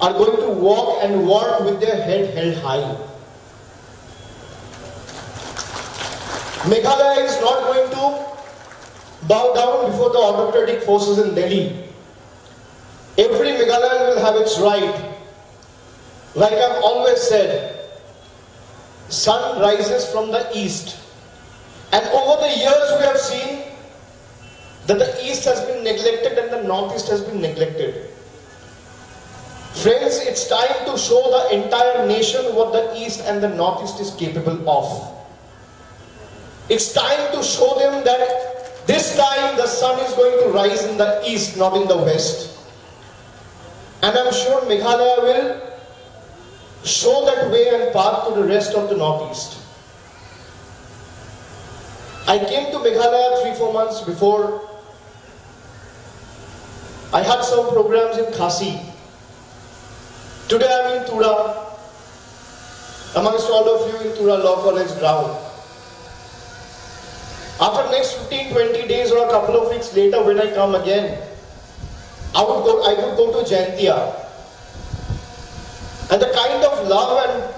are going to walk and work with their head held high. Meghalaya is not going to bow down before the autocratic forces in Delhi. Every Meghalayan will have its right. Like I've always said, sun rises from the east. And over the years we have seen that the east has been neglected and the northeast has been neglected. Friends, it's time to show the entire nation what the east and the northeast is capable of. It's time to show them that this time the sun is going to rise in the east, not in the west. And I'm sure Meghalaya will show that way and path to the rest of the northeast. I came to Meghalaya 3-4 months before. I had some programs in Khasi. Today I'm in Tura, amongst all of you in Tura Law College ground. After next 15-20 days or a couple of weeks later when I come again, I would go to Jaintia. And the kind of love and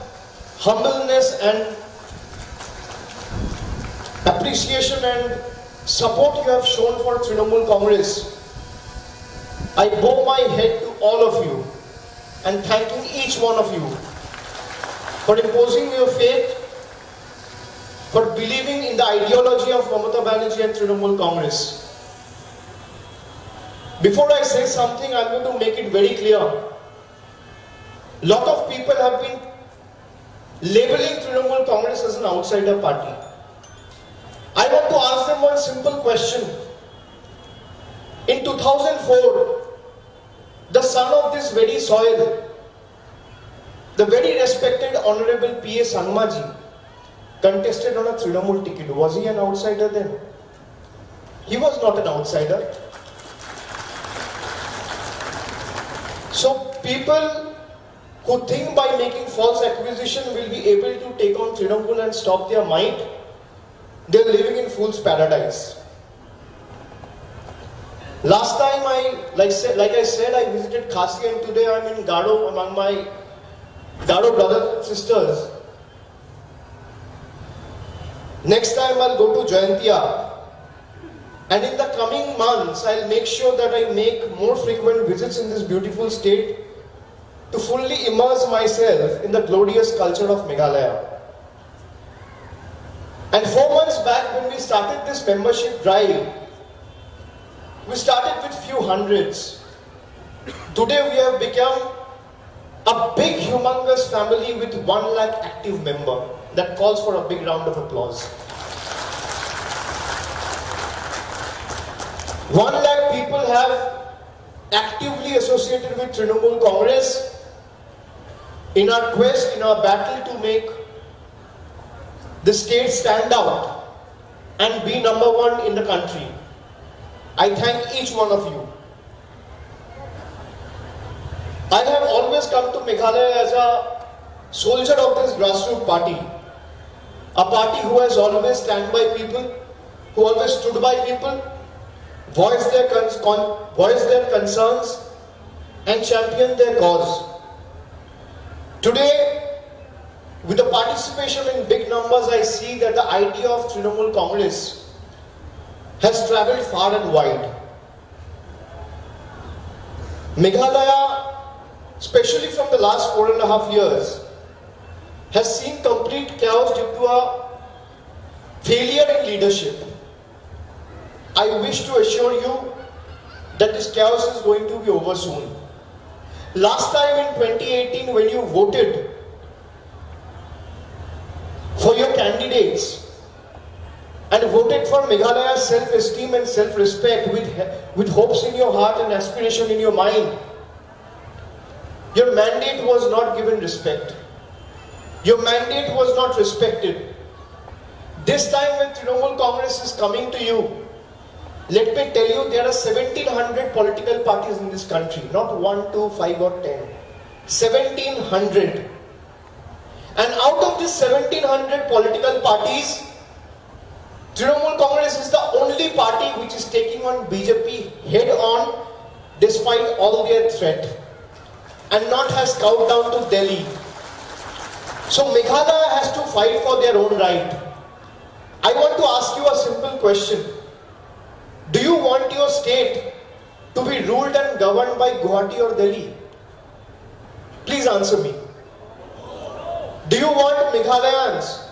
humbleness and appreciation and support you have shown for Trinamool Congress, I bow my head to all of you and thanking each one of you for imposing your faith, for believing in the ideology of Mamata Banerjee and Trinamool Congress. Before I say something, I'm going to make it very clear. A lot of people have been labeling Trinamool Congress as an outsider party. I want to ask them one simple question. In 2004, the son of this very soil, the very respected Honorable P.S. Sanmaji, contested on a Trinamool ticket. Was he an outsider then? He was not an outsider. So people who think by making false accusation will be able to take on Trinamool and stop their might, they're living in fool's paradise. Last time like I said, I visited Khasi, and today I'm in Gado among my Gado brothers and sisters. Next time I'll go to Jaintia. And in the coming months, I'll make sure that I make more frequent visits in this beautiful state to fully immerse myself in the glorious culture of Meghalaya. And 4 months back when we started this membership drive, we started with few hundreds. Today we have become a big humongous family with 1 lakh active member. That calls for a big round of applause. 1 lakh people have actively associated with Trinamool Congress in our quest, in our battle to make the state stand out and be number 1 in the country. I thank each one of you. I have always come to Meghalaya as a soldier of this grassroots party. A party who has always stand by people, who always stood by people, voiced their concerns and championed their cause. Today, with the participation in big numbers, I see that the idea of Trinamool Congress has travelled far and wide. Meghalaya, especially from the last 4.5 years, has seen complete chaos due to a failure in leadership. I wish to assure you that this chaos is going to be over soon. Last time in 2018 when you voted for your candidates and voted for Meghalaya's self-esteem and self-respect with hopes in your heart and aspiration in your mind, your mandate was not given respect. Your mandate was not respected. This time when Trinamool Congress is coming to you, let me tell you, there are 1700 political parties in this country, not 1, 2, 5 or 10. 1700. And out of these 1700 political parties, Trinamool Congress is the only party which is taking on BJP head on despite all their threat. and not has scouted down to Delhi. So Meghalaya has to fight for their own right. I want to ask you a simple question. Do you want your state to be ruled and governed by Guwahati or Delhi? Please answer me. Do you want Meghalayans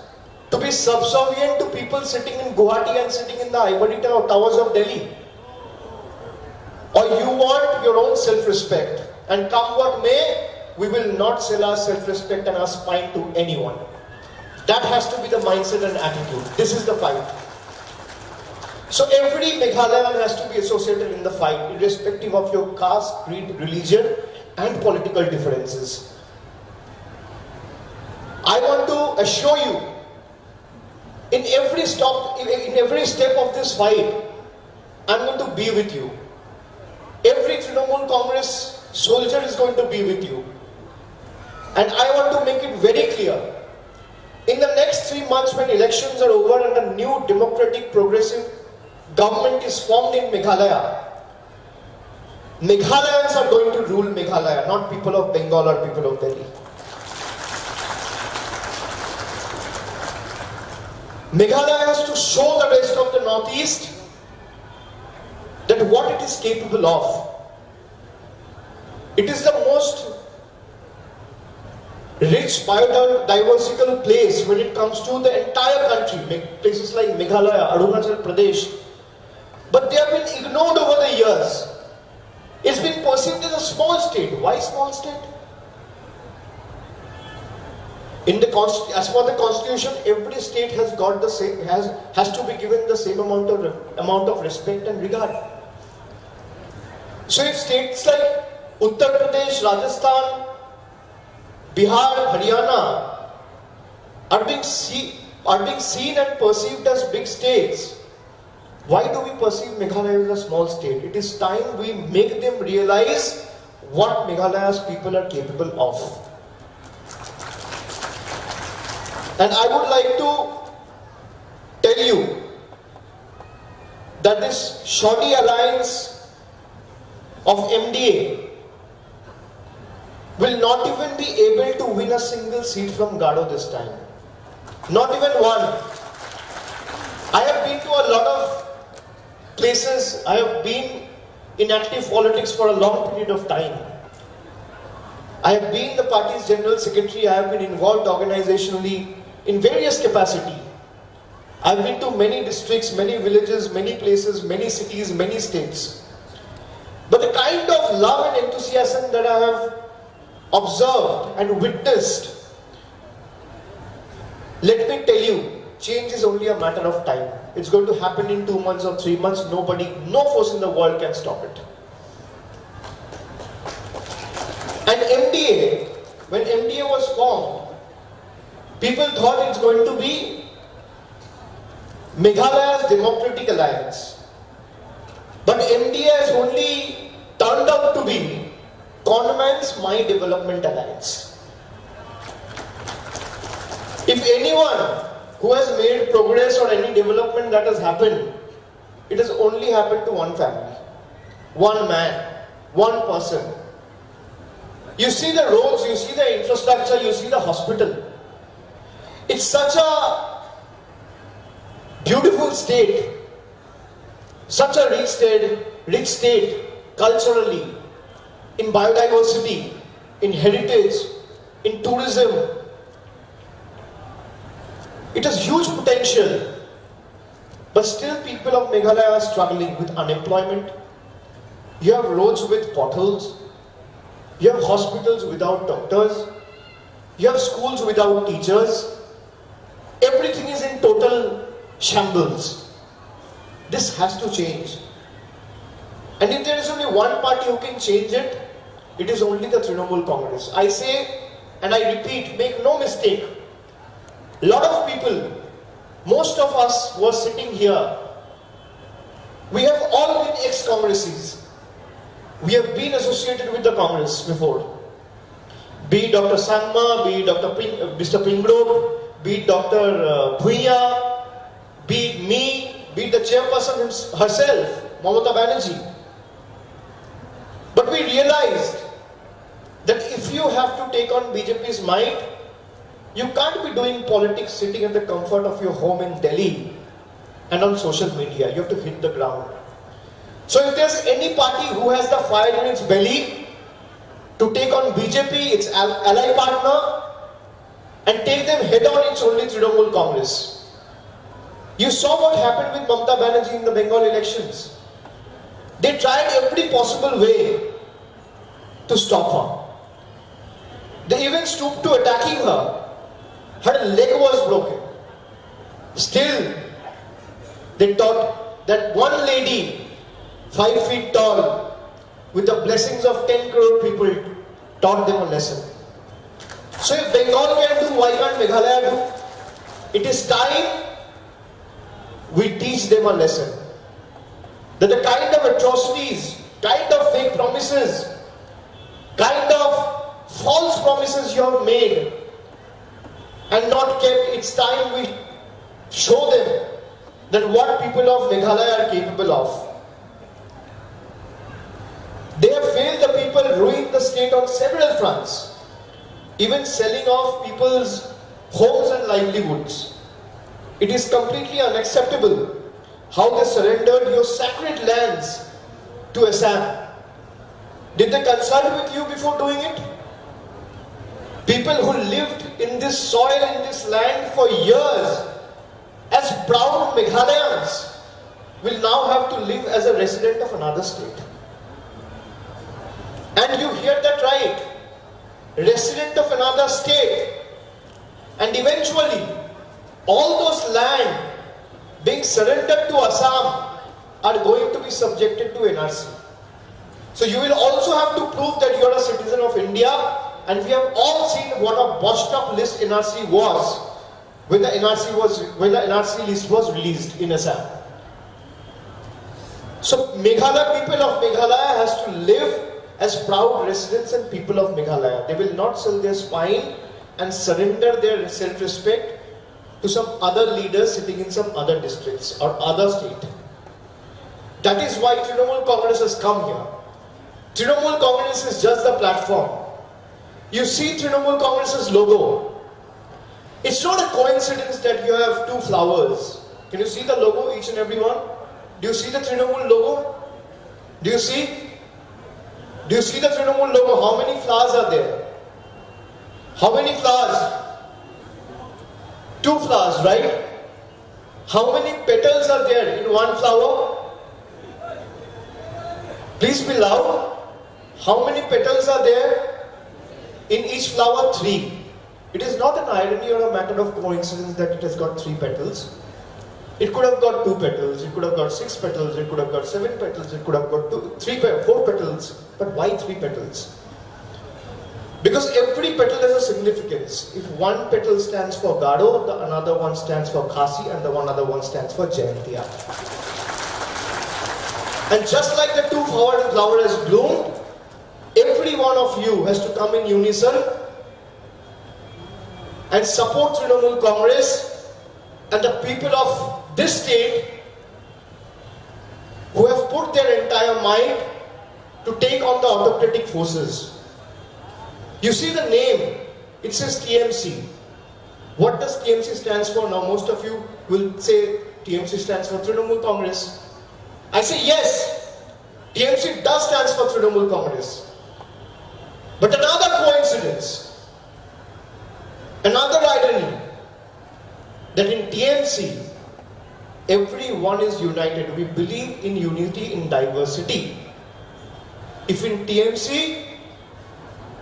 to be subservient to people sitting in Guwahati and sitting in the ivory towers of Delhi? Or you want your own self-respect? And come what may, we will not sell our self-respect and our spine to anyone. That has to be the mindset and attitude. This is the fight. So every Meghalayan has to be associated in the fight, irrespective of your caste, creed, religion, and political differences. I want to assure you, in every step of this fight, I'm going to be with you. Every Trinamool Congress soldier is going to be with you. And I want to make it very clear, in the next 3 months when elections are over and a new democratic progressive government is formed in Meghalaya, Meghalayans are going to rule Meghalaya, not people of Bengal or people of Delhi. Meghalaya has to show the rest of the Northeast that what it is capable of. It is the most rich biodiversical place when it comes to the entire country, places like Meghalaya, Arunachal Pradesh. But they have been ignored over the years. It's been perceived as a small state. Why small state? As per the constitution, every state has got the same, has to be given the same amount of respect and regard. So if states like Uttar Pradesh, Rajasthan, Bihar, Haryana are being seen and perceived as big states, why do we perceive Meghalaya as a small state? It is time we make them realize what Meghalaya's people are capable of. And I would like to tell you that this shoddy alliance of MDA will not even be able to win a single seat from Gado this time. Not even one. I have been to a lot of places. I have been in active politics for a long period of time. I have been the party's general secretary. I have been involved organizationally in various capacity. I have been to many districts, many villages, many places, many cities, many states. But the kind of love and enthusiasm that I have observed and witnessed, let me tell you, change is only a matter of time. It's going to happen in 2 months or 3 months. No force in the world can stop it. And MDA, when MDA was formed, people thought it's going to be Meghalaya's Democratic Alliance. But MDA has only turned out to be Conman's My Development Alliance. If anyone who has made progress or any development that has happened, it has only happened to one family, one man, one person. You see the roads, you see the infrastructure, you see the hospital. It's such a beautiful state, such a rich state culturally, in biodiversity, in heritage, in tourism. It has huge potential, but still people of Meghalaya are struggling with unemployment. You have roads with potholes, you have hospitals without doctors, you have schools without teachers. Everything is in total shambles. This has to change. And if there is only one party who can change it, it is only the Trinamool Congress. I say, and I repeat, make no mistake, a lot of people, most of us who are sitting here, we have all been ex-Congresses. We have been associated with the Congress before. Be it Dr. Sangma, be it Mr. Pingrove, be it Dr. Bhuiya, be it me, be it the chairperson herself, Mamata Banerjee. But we realized that if take on BJP's might, you can't be doing politics sitting in the comfort of your home in Delhi and on social media. You have to hit the ground. So if there's any party who has the fire in its belly to take on BJP, its ally partner, and take them head on, it's only Trinamool Congress. You saw what happened with Mamata Banerjee in the Bengal elections. They tried every possible way to stop her. They even stooped to attacking her. Her leg was broken. Still, they thought that one lady, 5 feet tall, with the blessings of 10 crore people, taught them a lesson. So if Bengal can do, why can't Meghalaya do? It is time we teach them a lesson. That the kind of atrocities, kind of fake promises, kind of false promises you have made and not kept, it's time we show them that what people of Meghalaya are capable of. They have failed the people, ruined the state on several fronts, even selling off people's homes and livelihoods. It is completely unacceptable how they surrendered your sacred lands to Assam. Did they consult with you before doing it? People who lived in this soil, in this land for years, as proud Meghalayans, will now have to live as a resident of another state. And you hear that right. Resident of another state. And eventually, all those land being surrendered to Assam are going to be subjected to NRC. So you will also have to prove that you are a citizen of India, and we have all seen what a botched up list NRC was when the NRC list was released in Assam. So Meghalaya, people of Meghalaya has to live as proud residents and people of Meghalaya. They will not sell their spine and surrender their self-respect to some other leaders sitting in some other districts or other state. That is why Trinamool Congress has come here. Trinamool Congress is just the platform. You see Trinamool Congress's logo. It's not a coincidence that you have two flowers. Can you see the logo, each and every one? Do you see the Trinamool logo? Do you see? Do you see the Trinamool logo? How many flowers are there? How many flowers? 2 flowers, right? How many petals are there in one flower? Please be loud. How many petals are there in each flower? 3. It is not an irony or a matter of coincidence that it has got 3 petals. It could have got 2 petals, it could have got 6 petals, it could have got 7 petals, it could have got 4 petals. But why 3 petals? Because every petal has a significance. If one petal stands for Gado, the another one stands for Khasi, and the other one stands for Jayantiya. And just like the 2 flower has bloomed, every one of you has to come in unison and support Trinamool Congress and the people of this state who have put their entire might to take on the autocratic forces. You see the name, it says TMC. What does TMC stands for? Now most of you will say TMC stands for Trinamool Congress. I say yes, TMC does stands for Trinamool Congress. But another coincidence, another irony, that in TMC, everyone is united. We believe in unity in diversity. If in TMC,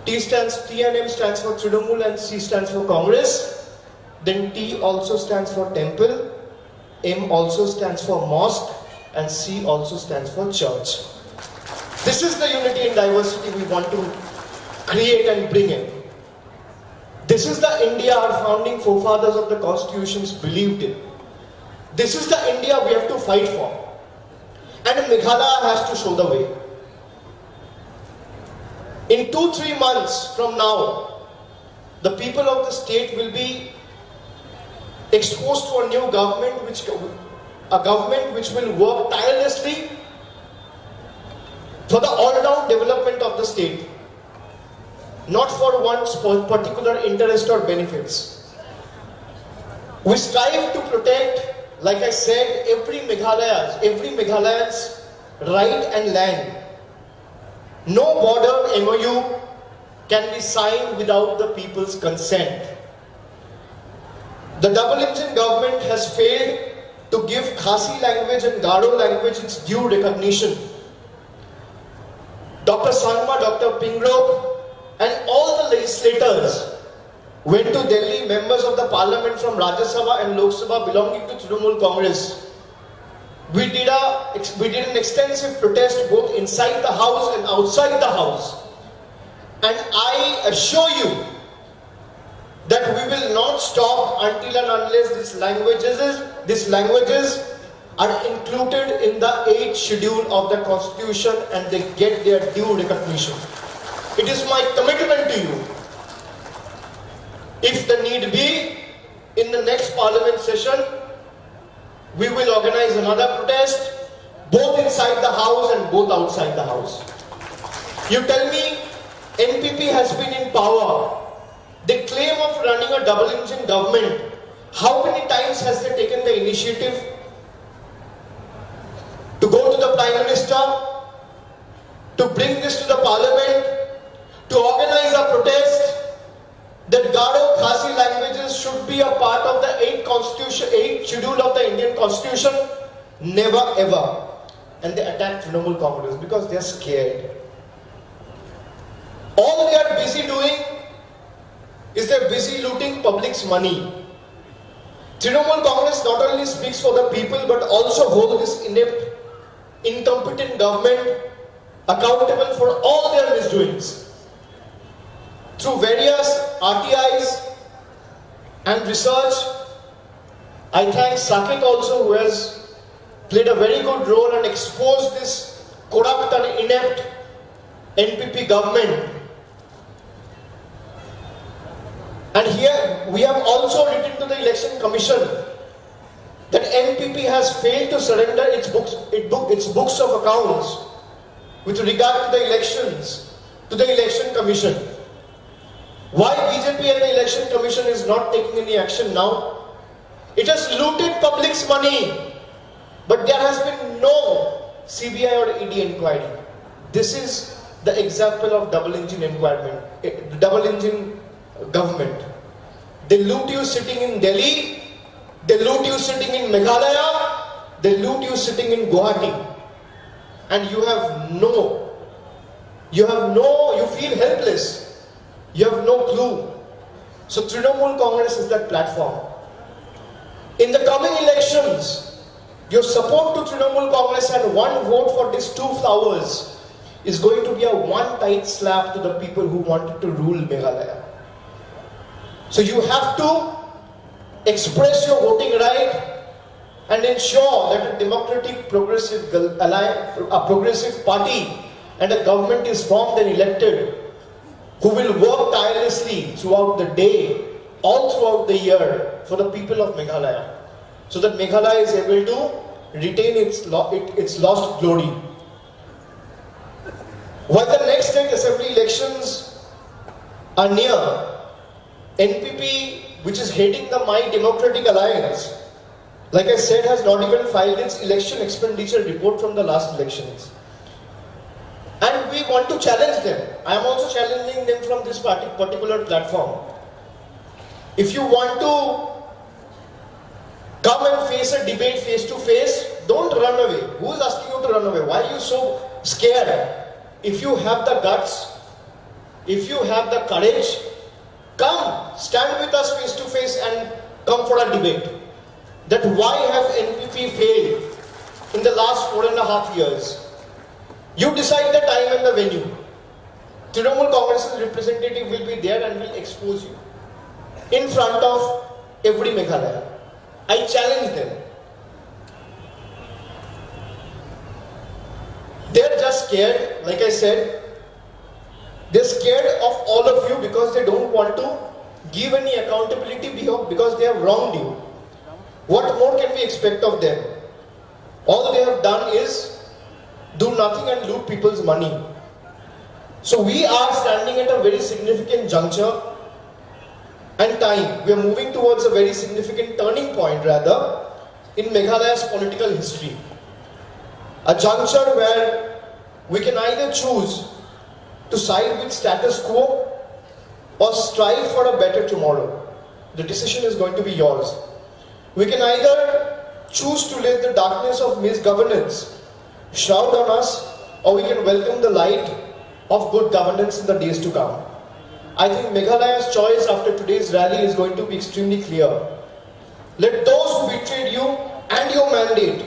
T and M stands for Trinamool and C stands for Congress, then T also stands for Temple, M also stands for Mosque, and C also stands for Church. This is the unity in diversity we want to create and bring in. This is the India our founding forefathers of the constitutions believed in. This is the India we have to fight for. And Meghalaya has to show the way. In 2-3 months from now, the people of the state will be exposed to a new government, which will work tirelessly for the all-round development of the state. not for one's particular interest or benefits. We strive to protect, like I said, every Meghalayan's right and land. No border MOU can be signed without the people's consent. The double engine government has failed to give Khasi language and Garo language its due recognition. Dr. Sangma, Dr. Pingrao, and all the legislators went to Delhi, members of the parliament from Rajya Sabha and Lok Sabha belonging to Trinamool Congress. We did an extensive protest both inside the house and outside the house. And I assure you that we will not stop until and unless these languages are included in the 8th schedule of the Constitution and they get their due recognition. It is my commitment to you. If the need be, in the next parliament session, we will organize another protest, both inside the house and both outside the house. You tell me, NPP has been in power. They claim of running a double engine government. How many times has they taken the initiative to go to the Prime Minister, to bring this to the Parliament, to organize a protest that Garo Khasi languages should be a part of the 8th schedule of the Indian Constitution? Never ever. And they attack Trinamool Congress because they are scared. All they are busy doing is they are busy looting public's money. Trinamool Congress not only speaks for the people but also holds this inept, incompetent government accountable for all their misdoings. Through various RTIs and research, I thank Saket also, who has played a very good role and exposed this corrupt and inept NPP government. And here we have also written to the Election Commission that NPP has failed to surrender its books of accounts with regard to the elections to the Election Commission. Why BJP and the Election Commission is not taking any action now? It has looted public's money, but there has been no CBI or ED inquiry. This is the example of double engine government. They loot you sitting in Delhi, they loot you sitting in Meghalaya, they loot you sitting in Guwahati, and you feel helpless. You have no clue. So Trinamool Congress is that platform. In the coming elections, your support to Trinamool Congress and one vote for these 2 flowers is going to be a one tight slap to the people who wanted to rule Meghalaya. So you have to express your voting right and ensure that a democratic progressive party and a government is formed and elected who will work tirelessly throughout the day, all throughout the year for the people of Meghalaya, so that Meghalaya is able to retain its lost glory. While the next state assembly elections are near, NPP, which is heading the My Democratic Alliance, like I said, has not even filed its election expenditure report from the last elections. And we want to challenge them. I am also challenging them from this particular platform. If you want to come and face a debate face to face, don't run away. Who is asking you to run away? Why are you so scared? If you have the guts, if you have the courage, come, stand with us face to face and come for a debate. That why have NPP failed in the last 4.5 years? You decide the time and the venue. Trinamool Congress's representative will be there and will expose you in front of every Meghalaya. I challenge them. They're just scared, like I said. They're scared of all of you because they don't want to give any accountability because they have wronged you. What more can we expect of them? All they have done is do nothing and loot people's money. So we are standing at a very significant juncture and time. We are moving towards a very significant turning point rather in Meghalaya's political history. A juncture where we can either choose to side with status quo or strive for a better tomorrow. The decision is going to be yours. We can either choose to let the darkness of misgovernance shroud on us, or we can welcome the light of good governance in the days to come. I think Meghalaya's choice after today's rally is going to be extremely clear. Let those who betrayed you and your mandate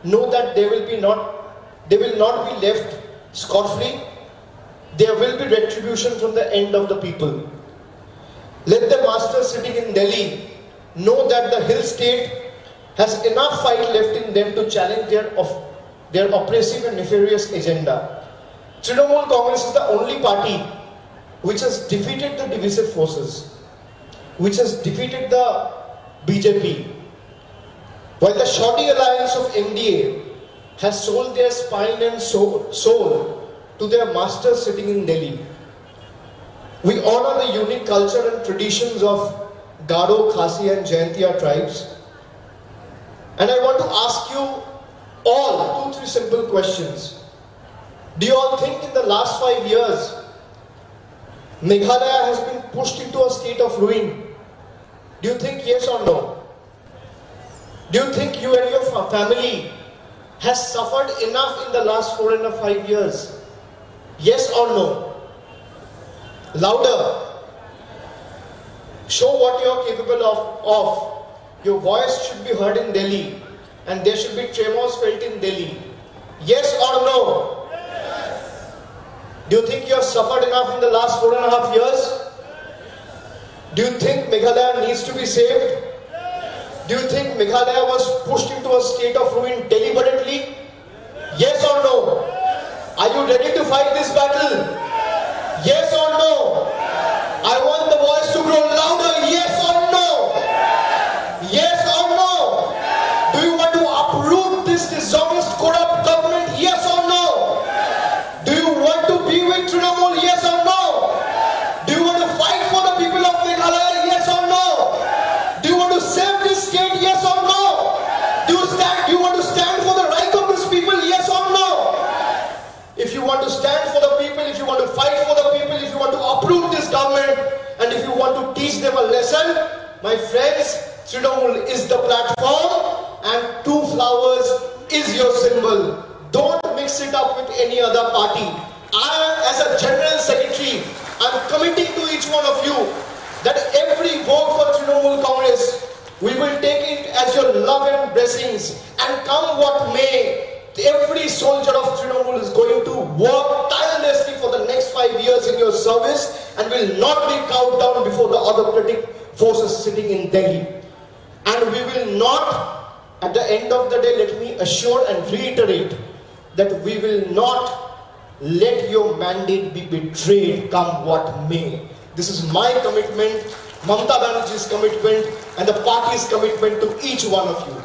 know that they will not be left scot-free. There will be retribution from the end of the people. Let the masters sitting in Delhi know that the hill state has enough fight left in them to challenge their oppressive and nefarious agenda. Trinamool Congress is the only party which has defeated the divisive forces, which has defeated the BJP, while the shoddy alliance of NDA has sold their spine and soul to their masters sitting in Delhi. We honor the unique culture and traditions of Garo, Khasi and Jaintia tribes. And I want to ask you all 2-3 simple questions. Do you all think in the last 5 years, Meghalaya has been pushed into a state of ruin? Do you think yes or no? Do you think you and your family has suffered enough in the last 4.5 years? Yes or no? Louder. Show what you are capable of. Your voice should be heard in Delhi and there should be tremors felt in Delhi. Yes or no? Yes. Do you think you have suffered enough in the last 4.5 years? Do you think Meghalaya needs to be saved? Do you think Meghalaya was pushed into a state of ruin deliberately? Yes or no? Are you ready to fight this battle? Yes or no? I want the voice to grow louder. Yes or no? Yes or no? Do you want to uproot this dishonest, corrupt government? Yes or no? Do you want to be with Trinamool? Yes or no? Do you want to fight for the people of Meghalaya? Yes or no? Do you want to save this state? Yes or no? Do you want to stand for the right of these people? Yes or no? If you want to stand for the people, if you want to fight for the people, if you want to uproot this government, and if you want to teach them a lesson, my friends, Trinamool is the platform and 2 flowers is your symbol. Don't mix it up with any other party. I, as a General Secretary, I'm committing to each one of you that every vote for Trinamool Congress, we will take it as your love and blessings, and come what may, every soldier of Trinamool is going to work tirelessly for the next 5 years in your service and will not be cowed down before the autocratic forces sitting in Delhi. And we will not, at the end of the day, let me assure and reiterate that we will not let your mandate be betrayed, come what may. This is my commitment, Mamata Banerjee's commitment, and the party's commitment to each one of you.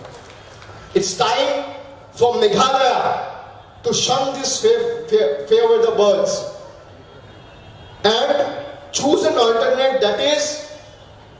It's time for Meghalaya to shun this fair weather birds and choose an alternate that is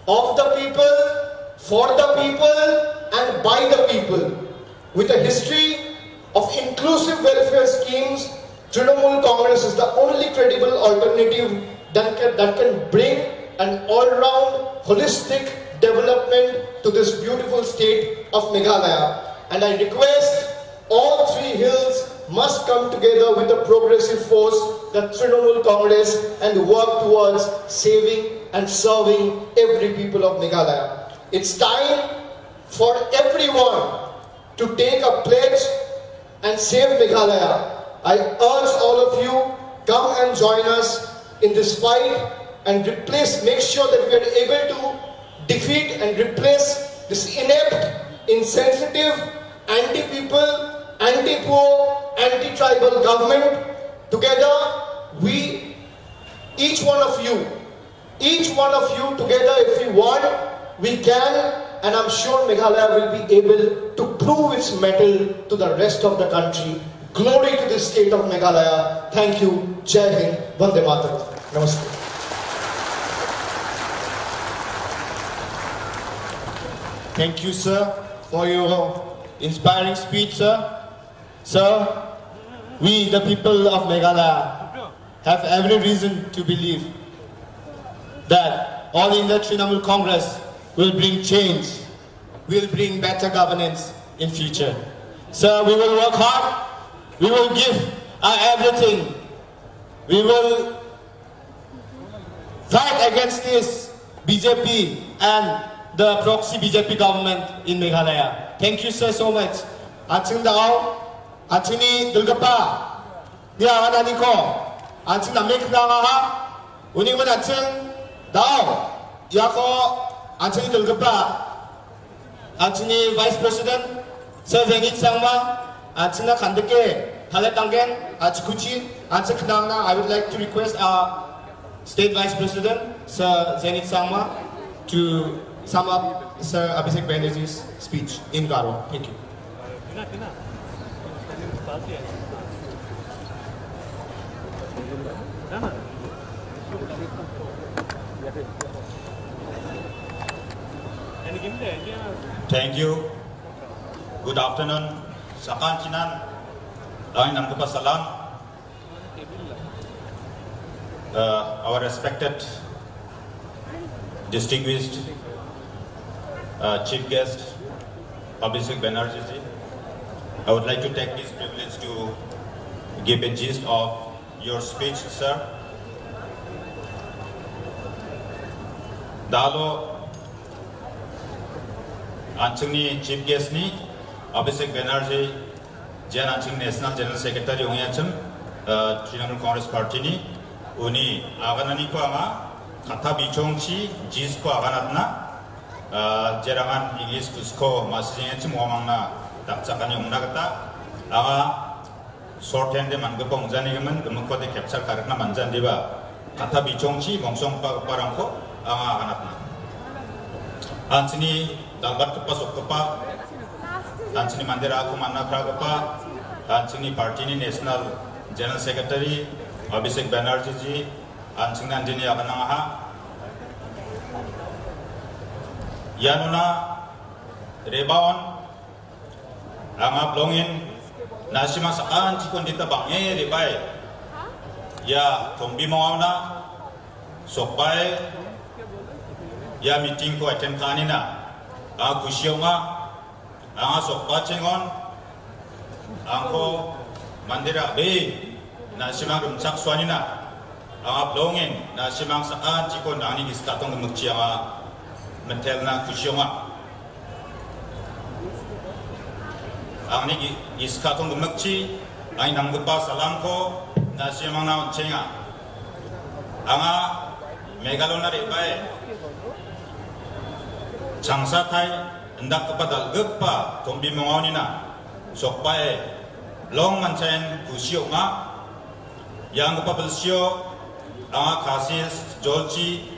of the people, for the people and by the people. With a history of inclusive welfare schemes, Trinamool Congress is the only credible alternative that can bring an all-round holistic development to this beautiful state of Meghalaya. And I request all 3 hills must come together with a progressive force, the Trinamool Congress, and work towards saving and serving every people of Meghalaya. It's time for everyone to take a pledge and save Meghalaya. I urge all of you, come and join us in this fight and make sure that we are able to defeat and replace this inept, insensitive, anti-people, anti-poor, anti-tribal government. Together, each one of you together, if we want, we can, and I'm sure Meghalaya will be able to prove its mettle to the rest of the country. Glory to the state of Meghalaya. Thank you. Jai Hind. Vande Mataram. Namaste. Thank you, sir, for your inspiring speech, sir. Sir, we, the people of Meghalaya, have every reason to believe that All India Trinamool Congress will bring change, will bring better governance in future. Sir, we will work hard, we will give our everything, we will fight against this BJP and the proxy BJP government in Meghalaya. Thank you, sir, so much. Ating daw, ating ni Dulgapa, niya anani ko, ating namik na nga, uning man ating daw, yako ating ni Dulgapa, ating ni Vice President, Sir Zenit Sangma, ating na kandike, halatanggen, ating kuchi, ating knangna. I would like to request our State Vice President, Sir Zenit Sangma, to sum up Sir Abhishek Banerjee's speech in Garo. Thank you. Thank you. Good afternoon. Sakan Chinan, Dawin Namkupa Salam. Our respected, distinguished Chief Guest, Abhishek Banerjee, I would like to take this privilege to give a gist of your speech, sir. Dalo Anchini Chief Guest ni Abhishek Banerjee, Jan Anching National General Secretary Ongyancham, Trinamool Congress Party ni, Uni Aganani ko ama kata bichongchi jis ko aganatna. Jerangan English kusko masihnya cuma omangna dakcakan yang menakta, aga shorthand de manggapong jani kemen gemukko de capture karena manjan diba kata bichongchi mongsong parangko aga aganatna. Ansini dalbat kepa sok kepa, ansini mandira aku manna kra kepa, ansini party ni National General Secretary Abhishek Banerjee ji, ansini anjini agananga. Yanuna Rebawan Anga Blongin Nasima Sakan Cikon Dita Bange Rebai Ya Tombi Mawana Sokpai Ya meeting ko attend kanina Anga Kusyonga Anga Sokpa Chengon Angko Mandira Be Nasima Rumchak Swanina Anga Blongin Nasima Sakan Cikon Ani Giskatong Gemukci Anga Mentelna kusyonga, angni iskatong gemukci, ay nanggupa salangko nasi mangna cenga, anga megalona rebae, changsa thai hendak kepada gepa tombi mengonina, sokpae long mancain kusyonga, yang gepa belsio, anga kasis jolci.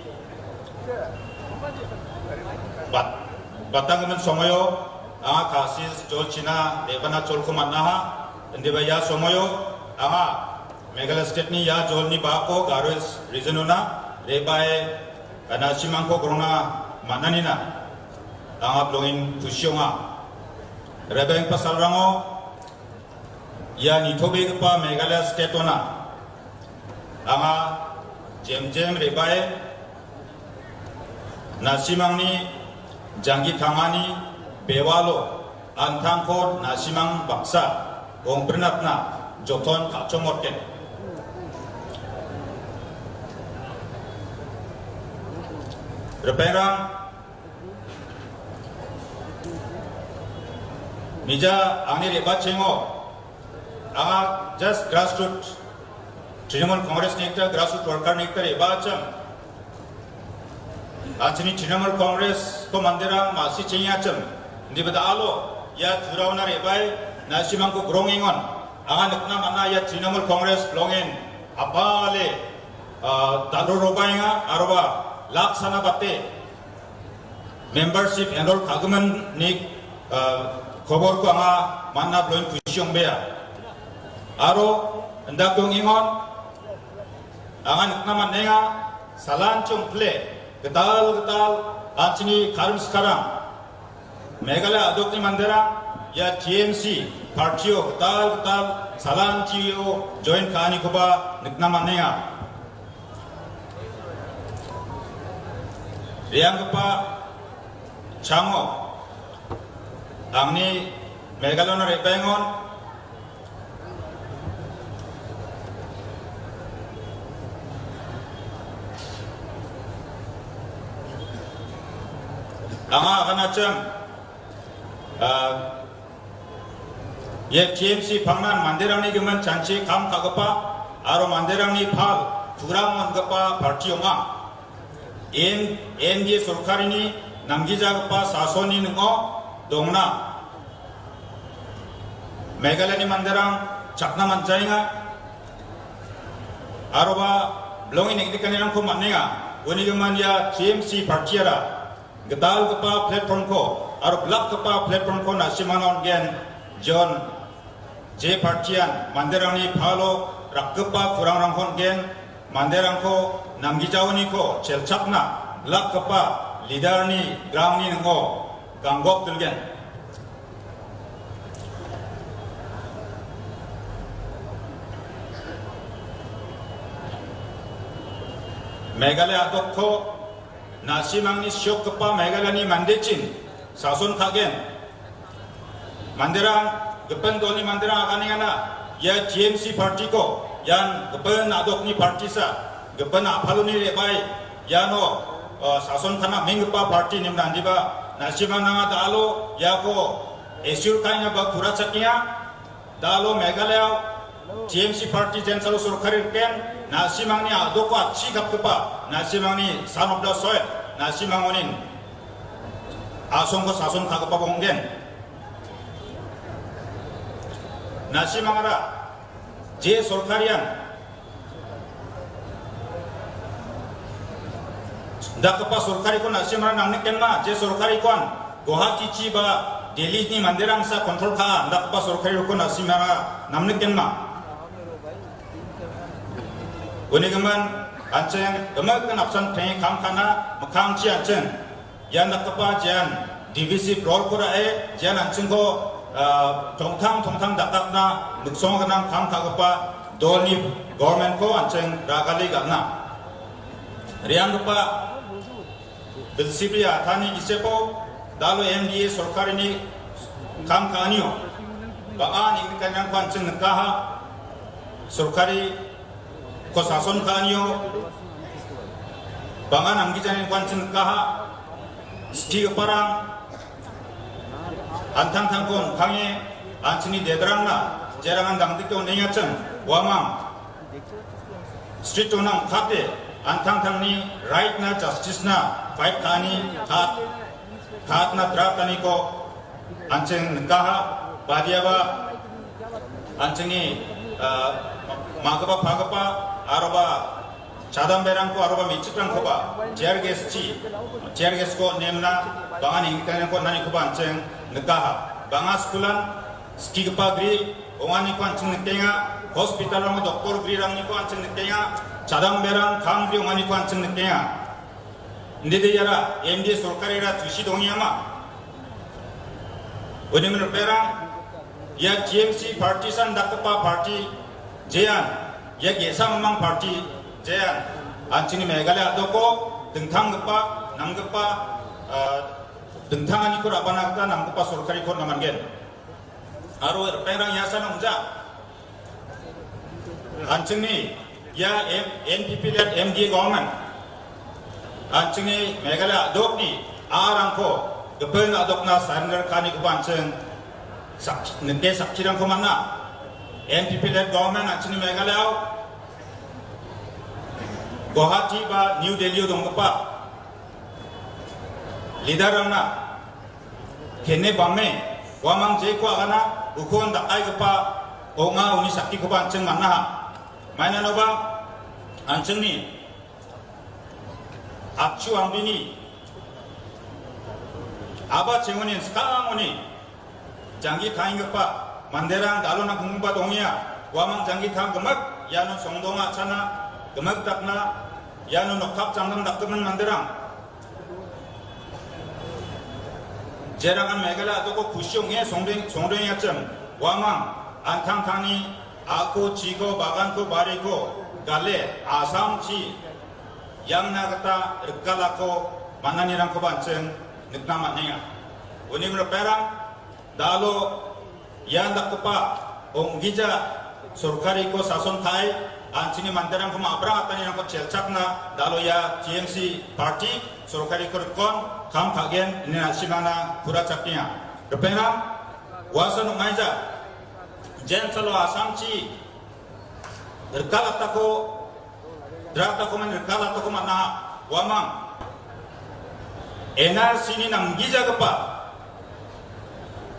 Batang men somoyo, anga kasis jolcina debana jolku mannaha, ndebaya somoyo, anga Meghalaya state ni ya jolni bako Garo's regionuna, rebae anasimangko corona mananina, anga blowing kusyonga, rebae pasal rango, ya nitobe pa Meghalaya state ona, anga jem rebae nasimang ni Janggi Thamani Bewalo Antangkor Nasimang Baksa Gong Pernatna Joton Kacomorken Reperang Mija Angni Reba Chengo Anga just grassroots Trinamool Congress Nekta grassroots worker Nekta Reba Cham Anchini Trinamool Congress ko mandirang masih cengacem di bedalo ya thurauna rebai nasimang ko grongingon angan nakna mana ya Trinamool Congress longin apale dalo robainga arba laksana batte membership enroll kaguman ni khobor ko anga manna bloin kusyong bea aro ndak dong ingon angan naman nenga salan chung ple getal anchini karum sekarang Meghalaya adopni mandera ya TMC partio getal salan cio join kani koba naman nenga riang kepa chango angni Meghalaya na repengon anga kanacang ye TMC 방만 만대랑니 그만 잔치 감 가급바 아로 만대랑니 팔 두랑원 급바 발티용아 NDA 솔카리니 남기자급바 사소니 능어 동나 메갈라니 만대랑 작나 만자잉아 아로바 블롱이 negdikan이랑 코 만내가 원이 그만이야 TMC 발티야라 gedal kepa platform ko aro blak kepa platform ko na simanon gen John J partian manderangni phalo rakkepa kurang hon gen manderang ko namgijawni ko chelchakna blak kepa leader ni grang ni ngo ganggok tulgen Meghalaya adokko 나시망니 쇼크파 메갈라니 만데친 사손 카겐 만데랑 급한 돈이 만데랑 아가니가나 야 TMC 파티고 얀 급한 아독니 파티사 급한 아팔로니 레바이 야노 사손 카나 맹급파 파티 님단디바 나시망나가 달로 야코 에슈르 카이나 바 구라차키야 달로 메갈라야 TMC 파티 젠사로 소르카리르켄 나시망니 아도과 치갑급바 나시망니 산업다 소에 나시망원인 아송거 사손 가급바 봉겐 나시망하라 제 솔카리안 다급바 솔카리콘 나시망을 낭닉겐마 제 솔카리콘 고하티 치바 델리니 만데랑사 컨트롤카 다급바 솔카리콘 나시망아 남닉겐마 Unigaman anceng emak kenapsan teng kamkana mekangci anceng yan nakapa jan divisi rol kura jan anceng ko tongtang dakakna nuksong kenang kam kagapa doni government ko anceng ragali gana riang kepa bilsibri atani isepo dalu MDA sorkar ini kam kanio baan ini kanyang ko anceng nekaha sorkari ko sason kanyo bangan amgijanin kwancin kaha sti parang antang tangkon kange anchini dedrangna jerangan dangdikto neyachan wamang street onang khate antang tangni right na justice na fight kani khat na dratani ko anchen kaha badiaba anchini magapa phagapa aroba chadamberang ko aroba michikrang koba jerges ko nemna bangan ingkana ko nani ko banceng nagaha banga skulan skigpa gri ongani ko anceng nitenga hospital rang doktor gri rang ni ko anceng nitenga chadamberang kham gri ongani ko anceng nitenga ndede yara MD sorkarera tushi dongyama onemen berang ya TMC partisan dakpa party 제안 약 예상망 파티 제안 안치니 메갈라야 도고 등탕급바 남급바 등탕하니 코 라바나다 남급바 솔카리 코 나만겐 아로 페랑 야사나 운자 안치니 야 NPP led MDA government 안치니 메갈라야 도니 아랑코 급은 아독나 사르르 카니 코 반청 늦게 삭치랑 코 만나 NPP led government actually Meghalaya Guwahati ba New Delhi dongpa leader ramna kene bamme wamang je ko agana ukon da ai gpa onga uni sakti ko panceng manna maina no ba anceng ni akchu ambini aba chengonin skang oni jangi kain gpa manderang dalona gungba dongya wamang janggi thang gemak yanu songdonga chana gemak dakna yanu nokhap janggam daktemen manderang 제랑한 메갈라 아도고 구시용에 송동이야점 와망 안탕탕이 아코 지고 바간코 바리고 갈레 아삼치 양나가타 르깔라코 만나니랑코 반증 늑나만네야 오니므로 빼랑 나로 야한다크파 옹기자 소르카리코 사손타이 안치니 만데랑코 마브라가타니랑코 젤착나 나로야 TMC 파티 소르카리코 르콘 kam kagen ini nasimana pura capnya. Rupena wasan umaja jen salo asamci derkalat tako man derkalat tako mana wamang enar sini nam gija kepa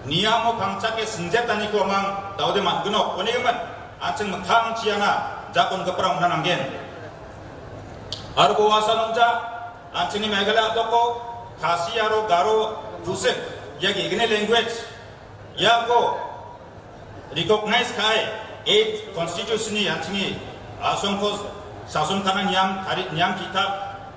niamo pangcake senjatani ko mang daude manguno onegeman aceng mekang ciana jakon keperang nananggen arbo wasan unja aceni megala toko Khasiaro Garo Dusek yag igne language yago recognize kai 8 constitution ni antini asongko sasun kanan nyam kita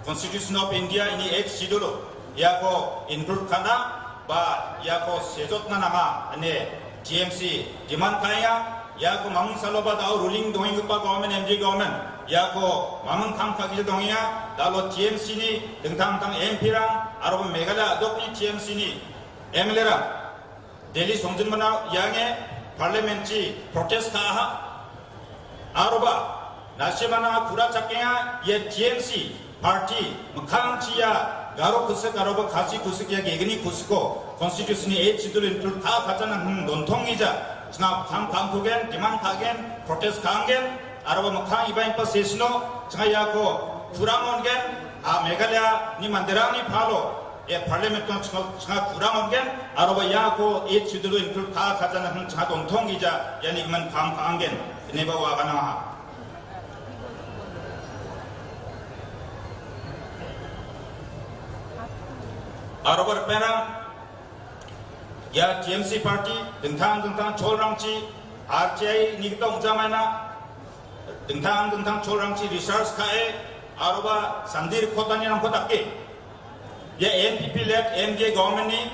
constitution of India ini 8 schedule yago include kana ba yago sejotna nama ane TMC demand kaya yago mamung saloba dao ruling doing pa government MD government 야고 마문 탕파기 동이야 달로 TMC니 등탕탕 MP랑 아로본 메갈라 독니 TMC니 ML랑 델리 송진만나 양의 парламенти 프로테스트하 아로바 나시마나 구라 작게야 예 TMC 파티 무캉치야 가로 쿠스 가로바 가시 쿠스기야 게그니 쿠스고 컨스티튜션이 에치들 인툴 다 가자는 논통이자 스나 탐탐투겐 디만타겐 프로테스트 강겐 Araba mukha ibain pa sesno chaya ko kurangon gen a megalya ni manderang ni phalo e parliament ko chha kurangon gen araba ya ko e chidulu include ka khajana hum cha dong thong ija yani man phang phang gen ne ba wa kana ha araba pera ya TMC party dengthang cholrangchi RTI ni ta ujamana 등탕 초랑치 리서치 카에 아로바 산디르 코다니랑 코닥게 예 NPP led MJ government이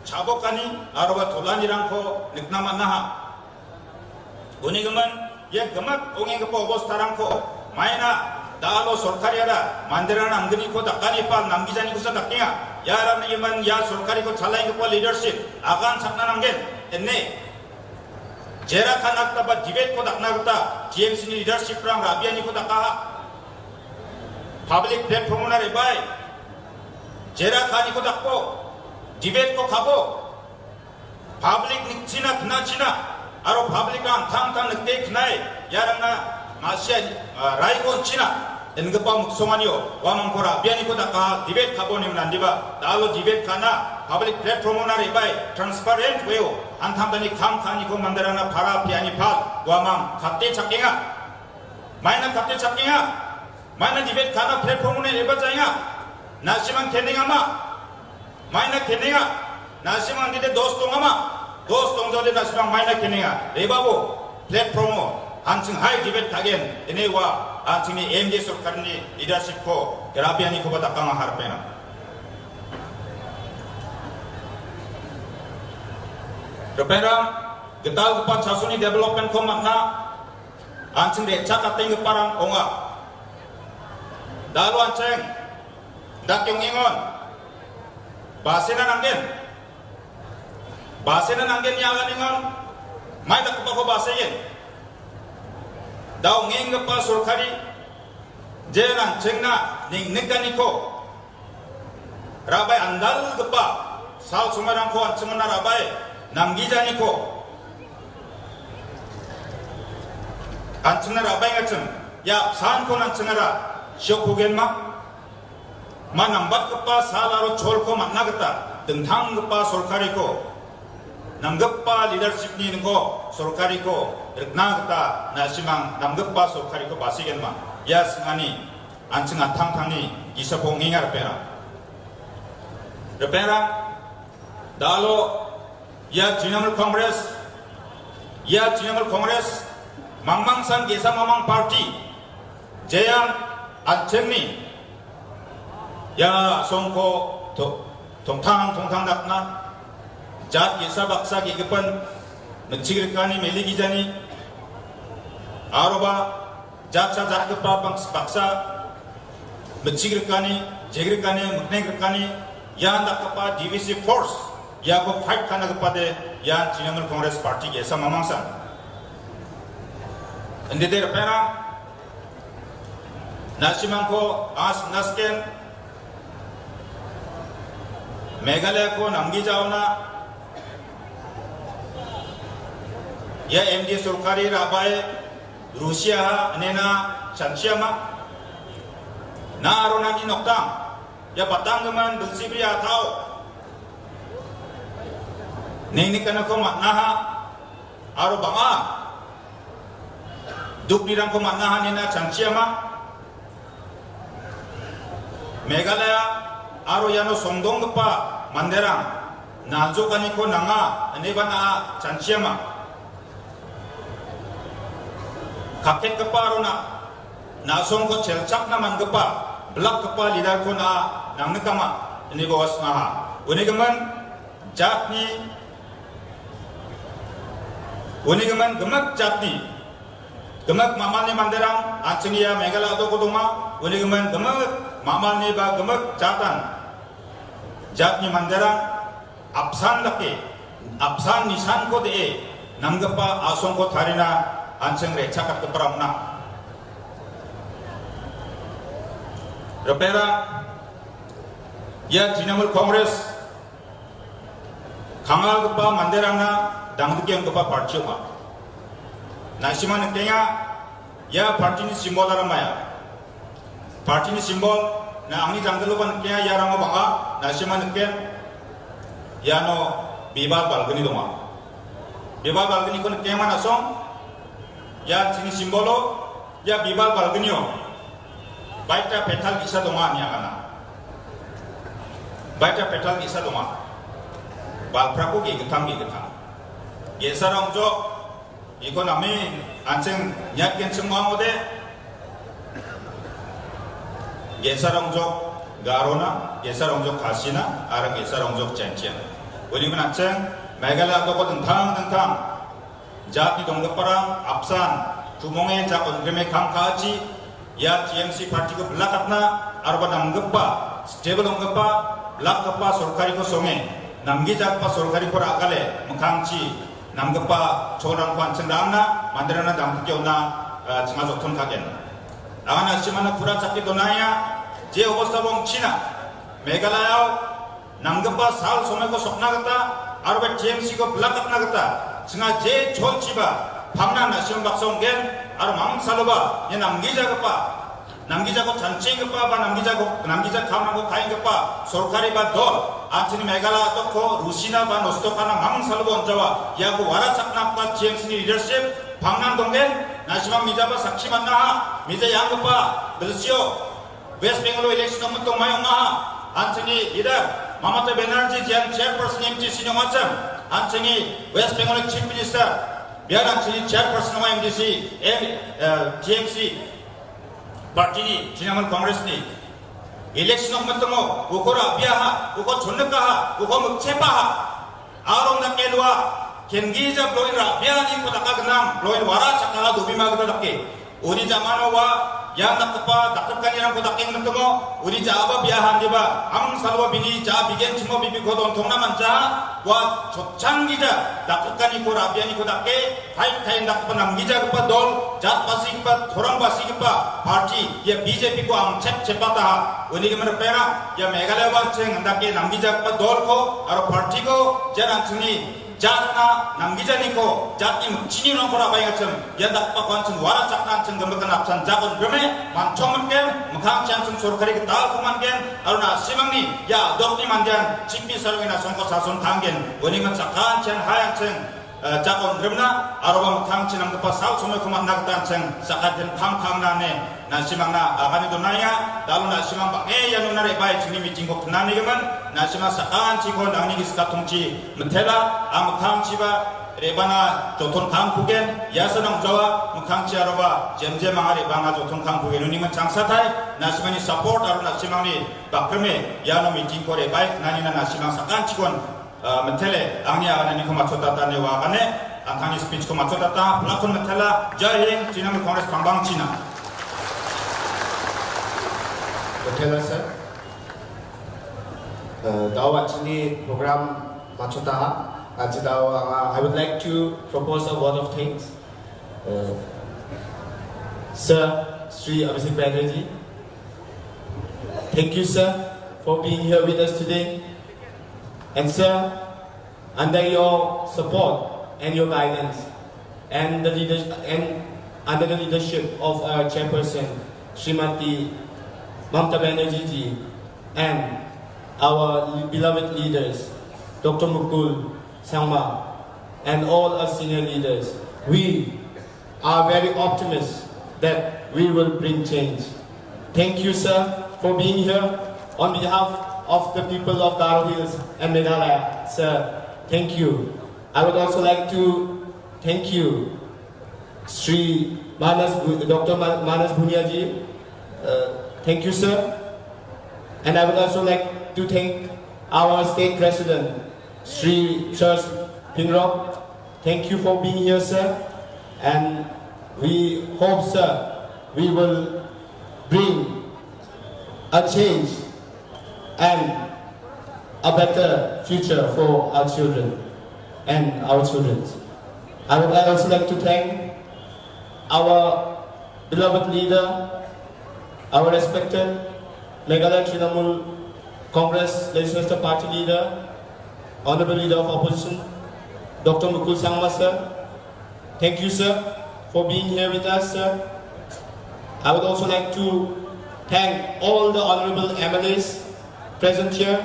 자복하니 아로바 돌란이랑 코 늑나만나하 오니그만 예 그맛 옹행급 오버스타랑 코 마이나 나로 솔카리아라 만데라는 안그니 코 닥가니 빠 남기자니 코사 닥게야 야라는 이만 야 솔카리 코 잘라인 코 리더십 아간 착난한 게 했네 Jera kanak taba debate ko dakna guta TMC ni leadership rang rabia ni ko daka public platform na rebai jera khani ko dakko debate ko khabo public ni china khna china aro public ang thang nakte khnai yarangna masya rai ko china engpa muksomaniyo wamang ko rabia ni ko daka debate khabo ni nandiba dalo debate khana public platform na rebai transparent weo 안탐다니 캄카니 고 만데라나 파라 피아니 파 와망 갑대 잡갱아 마이나 갑대 잡갱아 마이나 디벳 가나 플랫폼에 레바자잉아 나시만 케닝아마 마이나 케닝아 나시만 디데 도스동아마 도스동저데 나시만 마이나 케닝아 레바보 플랫폼 안층 하이 디벳 타겐 에네와 안층이 MJ 소카르니 리더십코 그라피아니 코바 다강아 하르페나 Keperang getal kepan sasuni development ko makna ancing de cak ateng keparang onga dalu anceng dak yung ingon basena nanggen yagan ingon mai dak ko baseyen daw ngeng kepa surkari jenan cengna ning neganiko rabai andal kepa sal sumarang ko anceng na rabai 남기자니고 안청나라 아바이가청 야 산코 안청나라 시옥보겐마 만남밭급바 사라로 졸고 만나겠다 등탕급바 솔카리고 남급바 리더십 니는거 솔카리고 나겠다 나시망 남급바 솔카리고 마시겐마 야 승하니 안청아 탕탕니 이사봉잉아 르페라 달로 या Trinamool Congress 망망산 계사마망 파티 제양 안청니 야 송코 동탕 낙나 자 계사 박사 기급은 mencikirkani meligijani aroba jaksa jakpa baksa mencikirkani jegirkani muknegirkani yan dakpa divisive force ya ko fight kana gapade yan Trinamool Congress party ke samamangsan ndeder pera nasimangko as nasken Meghalaya ko namgi jauna या MD सरकारी राबाय Russia Anena चांचियामा ना आरोनानी नोक्तां या बातांगमान दुसिब्री आताओ नेनी कनको मानहा आरो बांगा दुपनिरां को मानहा नेना चांचियामा मेघालय आरो यानो सोंदोंगपा मंदेरां नाजोकानी को Nanga अनेबाना चांचियामा kakek kepa rona nasong ko celcak na manggepa belak kepa lidar ko na nang nekama ini bawas maha uni geman jatni uni geman gemak jatni gemak mamani manderang ancengia Meghalaya to kodoma uni geman gemak mamani ba gemak jatan jatni manderang absan dake absan nisan ko de nanggepa asong ko tharina Anseng recakat keperamna. Repera, ya Trinamool Congress, kangal kepa manderangna, dangdukiam kepa parti ma. Nasiman nekenya, ya parti ni simbol aramaya. Parti ni simbol, na angni janggelupan nekenya ya rama banga, nasiman neken, ya no bibal balgani doma. Bibal balgani ko nekenya mana song? Ya sini simbolo ya bibal balgenio baita petal bisa doma ni akana baita petal bisa doma bal praku ge getam ge sarang jo iko nami anceng nyatken semua mode ge sarang jo garona ge sarang jo kasina ara ge sarang jo cencian uli men anceng Meghalaya to ko tentang Jati donggeparang absan cumongnya jakon greme kamkaji ya TMC parti ko belakatna arba namgepa stable donggepa belakapa sorkari ko songe namgi jakpa sorkari ko rakale mengkangci namgepa corang ko ancendana manderana damkiona cenga jokton kagen angana simana pura cakki donaya je obasta bong China Meghalaya namgepa sal some ko sokna gata arba TMC ko belakatna gata Sengaja je chol ciba, pamna nasion baksong gen, aru mang saloba, ye namgija ko cancing kepa, ba namgija kamna ko kain kepa, sorkari ba dol, anjini Meghalaya to ko Rusina ba nosto kana mang saloba onjawa, ya ko warasak napka TMC leadership, pamna donggen, nasional mija ba saksi manna, mija yang kepa, bersio, West Bengal election namun to mayong anjini leader. Mamata Banerjee yang chairperson MTC ni macam, anjing West Bengal Chief Minister, biar anjing chairperson MTC, TMC, parti ni Trinamool Congress ni, election nak bertemu, ukora biar, ukor choneka, ukor mukcepa, arong nak kelua, kengiza bloin biar ni kota kagenang, bloin wara cakala dubi magda laki, uni zaman wa. Yang nak kepa dakkan yang ko daking bertemu uni jaba biahan diba am salwa bini ja bigen cuma bibi ko don thongna manja wa chokchangija dakkan ko rabiani ko dakke hai dak panamgija ko dol jat pasi ko thorang pasi ko party ya BJP ko am chepata uni ke mer pera ya Meghalaya wa cheng dakke namgija ko dol ko aro party ko jaran chuni jatna namgijani ko jatni mchini no kora bai ngacem ya dakpa kwancen wara chakna chen gambakan apsan jakon greme manchom ken mukhang chancen sorkari ke tal kuman ken aruna simangni ya dokni mandian chikni sarwena songko sason tanggen oni man chakan chen hayan chen jakon gremna aroba mukhang chen amgapa sal somoi kuman nagtan chen sakaten kam na ne na simangna agani donaya dalu na simang ba ya nunare bai chini meeting ko nani geman na simang sakan chi ko nangni giska tungchi mentela am kham chi ba rebana joton khang pugen yasanang jawa mukhang chiaroba jemje manga rebana joton khang pugen uni man changsa thai nasimani support aru nasimani bakrame yano meeting ko rebai nani na nasimang sakan chikon mentele angni agana ni khoma chota ta ne wa gane angani speech ko machota ta plakon mentela jai hind Trinamool Congress pambang china Hotel sir. Daw actually program machota. I would like to propose a word of thanks. Sir, Sri Abhishek Banerjee. Thank you, sir, for being here with us today. And sir, under your support and your guidance, and under the leadership of our chairperson, Srimati Mamta Banerjee ji, and our beloved leaders, Dr. Mukul Sangma, and all our senior leaders, we are very optimistic that we will bring change. Thank you, sir, for being here. On behalf of the people of Garo Hills and Meghalaya, sir, thank you. I would also like to thank you, Dr. Manas Bhunia ji. Thank you, sir. And I would also like to thank our state president, Sri Charles Pingrok. Thank you for being here, sir. And we hope, sir, we will bring a change and a better future for our children and our children. I would also like to thank our beloved leader, our respected Meghalaya Trinamool Congress Legislative Party leader, Honorable Leader of Opposition, Dr. Mukul Sangma, sir. Thank you, sir, for being here with us, sir. I would also like to thank all the honorable MLAs present here,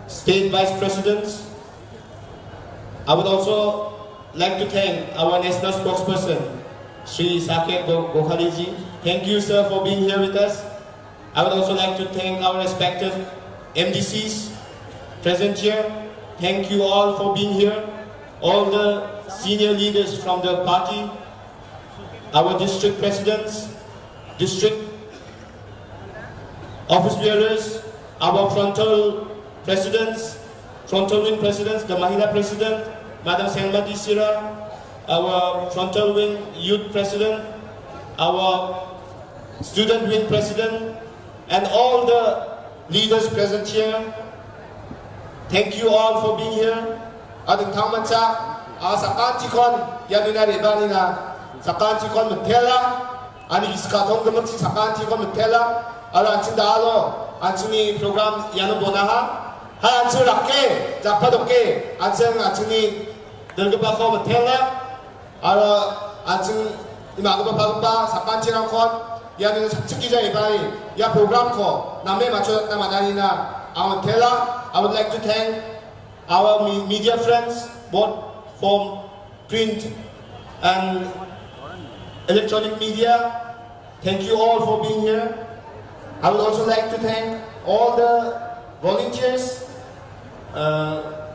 state vice presidents. I would also like to thank our national spokesperson, Sri Saket Gokhale. Thank you, sir, for being here with us. I would also like to thank our respected MDCs present here. Thank you all for being here. All the senior leaders from the party, our district presidents, district office bearers, our frontal presidents, frontal wing presidents, the Mahila president, Madam Selma Disira, our frontal wing youth president, our student wing president, and all the leaders present here. Thank you all for being here. Ading tangmancha, sakan chikon yanina ribanina, sakan chikon mentela, ani iskatong gemenci sakan chikon mentela, ala anjing dalo, anjing program yanu bonaha, ha anjing rakke, japadokke, anjing delgepako mentela, ala anjing imagupapa sakan chirangkon, yanina sakchikija ibani, ya program ko, name macho na madanina, mentela. I would like to thank our media friends, both from print and electronic media. Thank you all for being here. I would also like to thank all the volunteers,